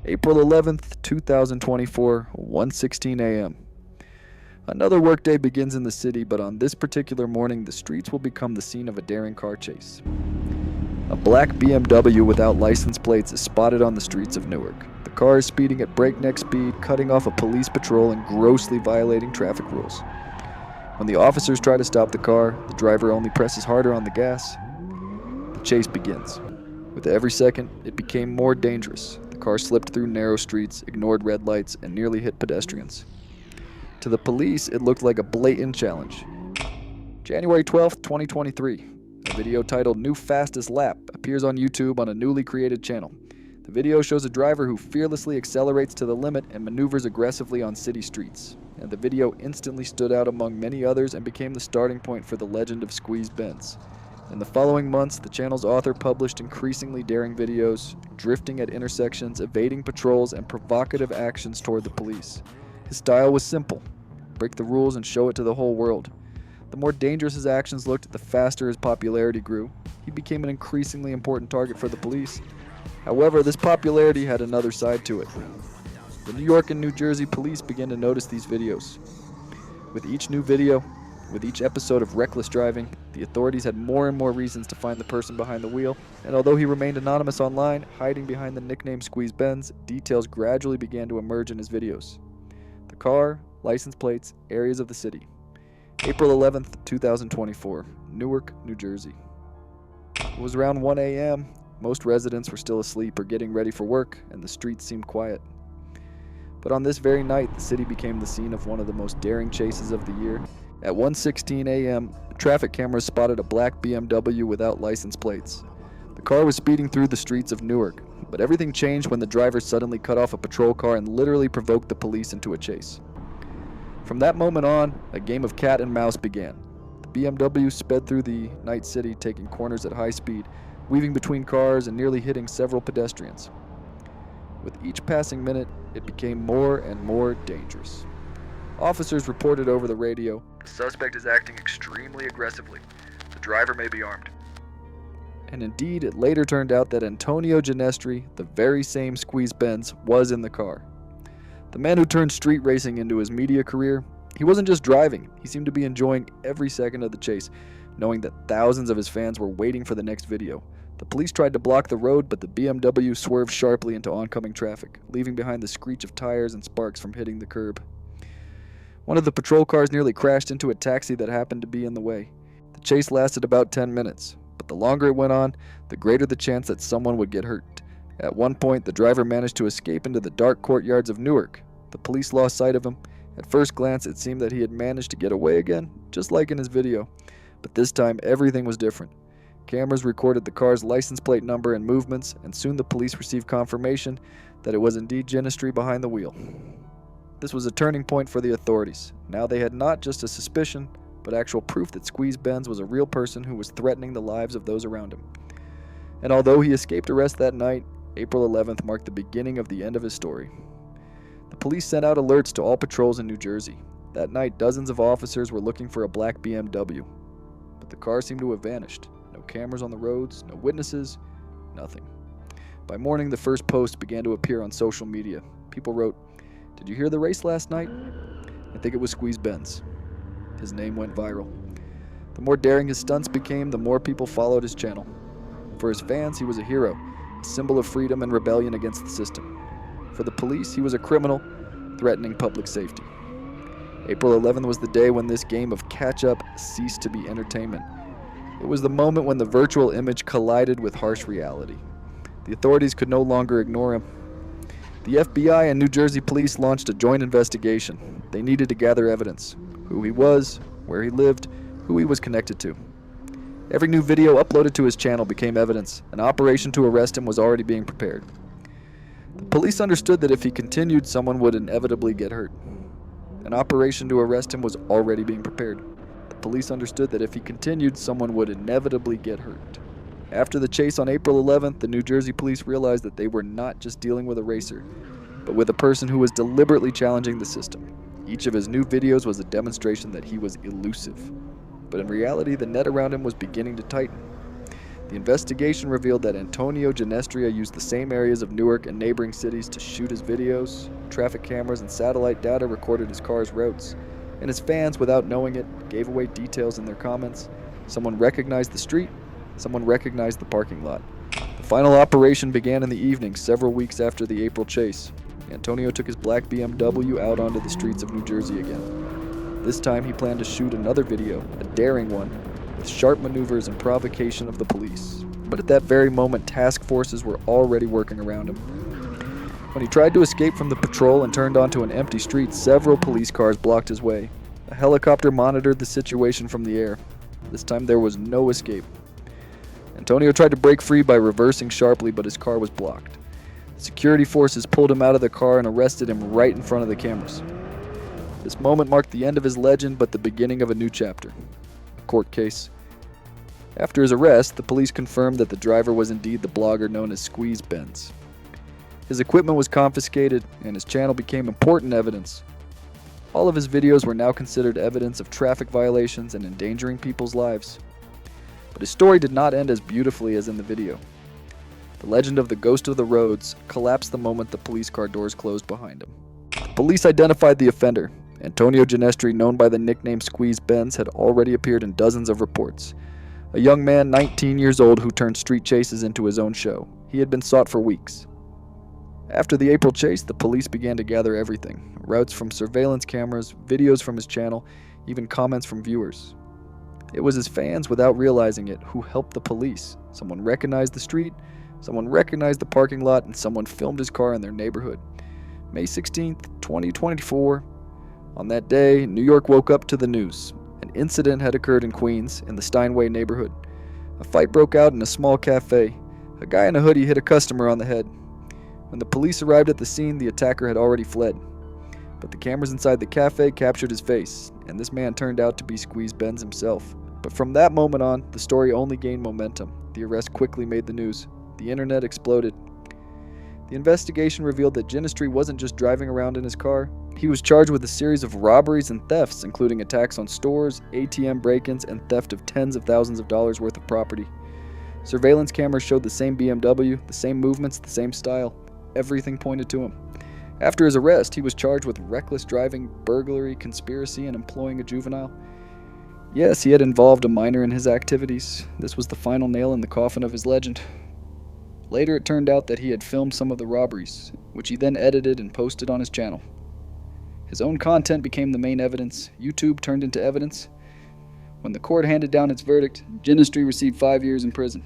April 11th, 2024, 1:16 a.m. Another workday begins in the city, but on this particular morning, the streets will become the scene of a daring car chase. A black BMW without license plates is spotted on the streets of Newark. The car is speeding at breakneck speed, cutting off a police patrol and grossly violating traffic rules. When the officers try to stop the car, the driver only presses harder on the gas. The chase begins. With every second, it became more dangerous. The car slipped through narrow streets, ignored red lights, and nearly hit pedestrians. To the police, it looked like a blatant challenge. January 12th, 2023. A video titled New Fastest Lap appears on YouTube on a newly created channel. The video shows a driver who fearlessly accelerates to the limit and maneuvers aggressively on city streets. And the video instantly stood out among many others and became the starting point for the legend of Squeeze Benz. In the following months, the channel's author published increasingly daring videos, drifting at intersections, evading patrols, and provocative actions toward the police. His style was simple: break the rules and show it to the whole world. The more dangerous his actions looked, the faster his popularity grew. He became an increasingly important target for the police. However, this popularity had another side to it. The New York and New Jersey police began to notice these videos. With each new video, with each episode of reckless driving, the authorities had more and more reasons to find the person behind the wheel, and although he remained anonymous online, hiding behind the nickname Squeeze Benz, details gradually began to emerge in his videos. The car, license plates, areas of the city. April 11th, 2024, Newark, New Jersey. It was around 1 a.m. Most residents were still asleep or getting ready for work, and the streets seemed quiet. But on this very night, the city became the scene of one of the most daring chases of the year. At 1:16 a.m., traffic cameras spotted a black BMW without license plates. The car was speeding through the streets of Newark, but everything changed when the driver suddenly cut off a patrol car and literally provoked the police into a chase. From that moment on, a game of cat and mouse began. The BMW sped through the night city, taking corners at high speed, weaving between cars and nearly hitting several pedestrians. With each passing minute, it became more and more dangerous. Officers reported over the radio, "The suspect is acting extremely aggressively. The driver may be armed." And indeed, it later turned out that Antonio Ginestri, the very same Squeeze Benz, was in the car. The man who turned street racing into his media career, he wasn't just driving, he seemed to be enjoying every second of the chase, knowing that thousands of his fans were waiting for the next video. The police tried to block the road, but the BMW swerved sharply into oncoming traffic, leaving behind the screech of tires and sparks from hitting the curb. One of the patrol cars nearly crashed into a taxi that happened to be in the way. The chase lasted about 10 minutes, but the longer it went on, the greater the chance that someone would get hurt. At one point, the driver managed to escape into the dark courtyards of Newark. The police lost sight of him. At first glance, it seemed that he had managed to get away again, just like in his video. But this time, everything was different. Cameras recorded the car's license plate number and movements, and soon the police received confirmation that it was indeed Ginestri behind the wheel. This was a turning point for the authorities. Now they had not just a suspicion, but actual proof that Squeeze Benz was a real person who was threatening the lives of those around him. And although he escaped arrest that night, April 11th marked the beginning of the end of his story. The police sent out alerts to all patrols in New Jersey. That night, dozens of officers were looking for a black BMW, but the car seemed to have vanished. No cameras on the roads, no witnesses, nothing. By morning, the first posts began to appear on social media. People wrote, "Did you hear the race last night? I think it was Squeeze Benz." His name went viral. The more daring his stunts became, the more people followed his channel. For his fans, he was a hero, a symbol of freedom and rebellion against the system. For the police, he was a criminal, threatening public safety. April 11th was the day when this game of catch-up ceased to be entertainment. It was the moment when the virtual image collided with harsh reality. The authorities could no longer ignore him. The FBI and New Jersey police launched a joint investigation. They needed to gather evidence: who he was, where he lived, who he was connected to. Every new video uploaded to his channel became evidence. An operation to arrest him was already being prepared. The police understood that if he continued, someone would inevitably get hurt. An operation to arrest him was already being prepared. The police understood that if he continued, someone would inevitably get hurt. After the chase on April 11th, the New Jersey police realized that they were not just dealing with a racer, but with a person who was deliberately challenging the system. Each of his new videos was a demonstration that he was elusive. But in reality, the net around him was beginning to tighten. The investigation revealed that Antonio Ginestria used the same areas of Newark and neighboring cities to shoot his videos. Traffic cameras and satellite data recorded his car's routes, and his fans, without knowing it, gave away details in their comments. Someone recognized the street, someone recognized the parking lot. The final operation began in the evening, several weeks after the April chase. Antonio took his black BMW out onto the streets of New Jersey again. This time he planned to shoot another video, a daring one, with sharp maneuvers and provocation of the police. But at that very moment, task forces were already working around him. When he tried to escape from the patrol and turned onto an empty street, several police cars blocked his way. A helicopter monitored the situation from the air. This time there was no escape. Antonio tried to break free by reversing sharply, but his car was blocked. Security forces pulled him out of the car and arrested him right in front of the cameras. This moment marked the end of his legend, but the beginning of a new chapter. A court case. After his arrest, the police confirmed that the driver was indeed the blogger known as Squeeze Benz. His equipment was confiscated, and his channel became important evidence. All of his videos were now considered evidence of traffic violations and endangering people's lives. But his story did not end as beautifully as in the video. The legend of the Ghost of the Roads collapsed the moment the police car doors closed behind him. The police identified the offender. Antonio Ginestri, known by the nickname Squeeze Benz, had already appeared in dozens of reports. A young man, 19 years old, who turned street chases into his own show. He had been sought for weeks. After the April chase, the police began to gather everything. Routes from surveillance cameras, videos from his channel, even comments from viewers. It was his fans, without realizing it, who helped the police. Someone recognized the street, someone recognized the parking lot, and someone filmed his car in their neighborhood. May 16th, 2024. On that day, New York woke up to the news. An incident had occurred in Queens, in the Steinway neighborhood. A fight broke out in a small cafe. A guy in a hoodie hit a customer on the head. When the police arrived at the scene, the attacker had already fled. But the cameras inside the cafe captured his face, and this man turned out to be Squeeze Benz himself. But from that moment on, the story only gained momentum. The arrest quickly made the news. The internet exploded. The investigation revealed that Ginestri wasn't just driving around in his car. He was charged with a series of robberies and thefts, including attacks on stores, ATM break-ins, and theft of tens of thousands of dollars worth of property. Surveillance cameras showed the same BMW, the same movements, the same style. Everything pointed to him. After his arrest, he was charged with reckless driving, burglary, conspiracy, and employing a juvenile. Yes, he had involved a minor in his activities. This was the final nail in the coffin of his legend. Later, it turned out that he had filmed some of the robberies, which he then edited and posted on his channel. His own content became the main evidence. YouTube turned into evidence. When the court handed down its verdict, Ginestri received 5 years in prison.